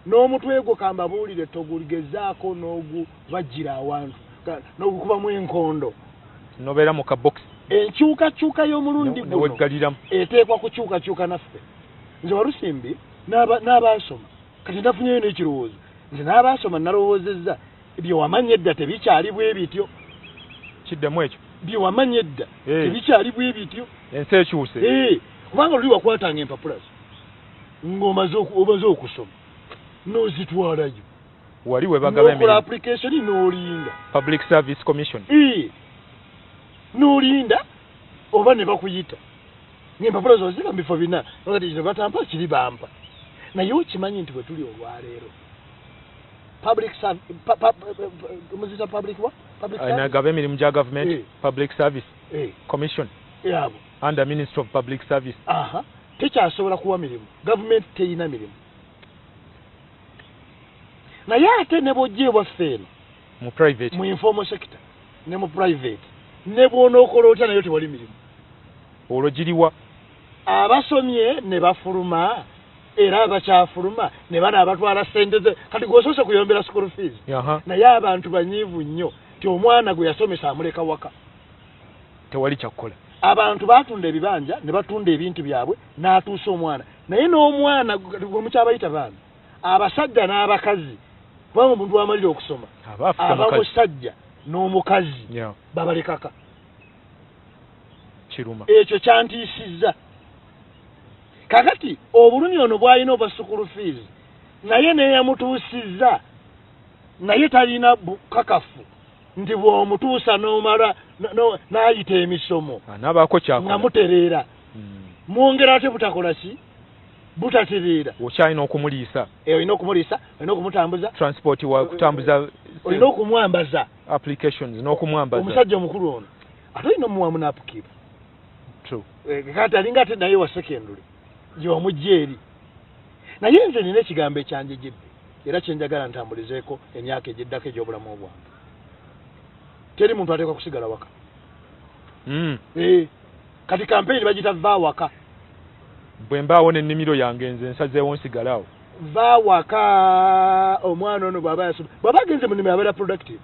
n'omutwe gwo kambabuulire togugezaako n'ogubajjira awantu n'ogukubamu enkondo nobeera mu kabox enkyukakyuka y'omulundi guno neweggaliramu eteekwa kukyukakyuka naffe nze Walusimbi n'abaasoma kati ndafunyeyo n'ekirowoozo nze n'abaasoma nalowoozezza bye wamanya edda tebikyali bwe bityo kiddemu ekyo bye wamanya edda tebikyali bwe bityo ensi ekyuse kubanga luli wakwatanga empapula ng'omaze okusoma n'ozitwalayo wali we bagaba n'okola application n'olinda Public Service Commission n'olinda oba ne bakuyita ng'empapula zozika mu bifo bina kati kino batampa kiri bampa naye okimanyi nti bwe tuli olwaleero nagaba emirimu gya government Public Service Commission yabo under Ministry of Public Service tekyasobola kuwa mirimu gavumenti teyina mirimu naye ate ne bw'ojja ewaffe eno mu private mu informal sector ne mu private ne bw'onookola otya nayo tewali mirimu olwo giriwa abasomye ne bafuluma era abakyafuluma ne bana abatwala ssente ze kati gwosoose kuyombera school fees naye abantu banyiivu nnyo ti omwana gwe yasomesa amuleka waka tewali kyakukola abantu batunda ebibanja ne batunda ebintu byabwe n'atuusa omwana naye n'omwana gwemukyabayita baana abasajja n'abakazi kubanga omuntu wamalira okusoma abamusajja n'omukazi babalekaka kiruma ekyo kyantiisizza kakati obulumi ono bw'alina obwa school fees naye neyamutuusizza naye talina bukakafu nti bw'omutuusa n'omala n'ayita emisomo n'abaako kyakola nga mutereera mwongera ate butakola ki butatereera okyalina okumuliisa olina okumuliisa olina okumutambuza transport wa kutambuza olina okumwambaza applications n'okumwambaza omusajja omukulu ono ate olina omuwamu n'apukiipa kati alinga ate naye wa secondary gy'omujja eri naye nze nina ekigambo ekyanjejjedde era kyenjagala ntambulizeeko emyaka egyeddako egy'obulamu obwange teri muntu ateekwa kusigala waka kati kampeyini bagita vva waka bwe mbaawo n'ennimiro yange nze nsazeewo nsigalawo vva waka omwana ono bw'aba yasoma bw'aba agenze mu nnimiro abeera productive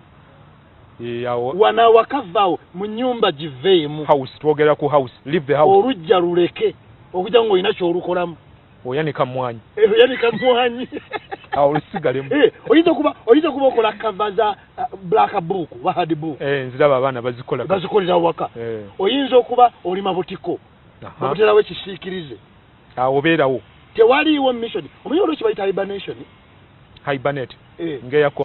wana waka vvaawo mu nnyumba giveemu house twogera ku house leave the house olujja luleke okujja ng'olina ky'olukolamu oyanika mmwanyi oyanika mmwanyi awo lusigalemu oyinza kuba okola kava za black book wa hard book nziraba abaana bazikolera waka oyinza okuba olima butiko bakuterawo ekisiikirize awo obeerawo tewaliiwo mission omanyi olwekyo bayita hibernation hibernate ng'eyako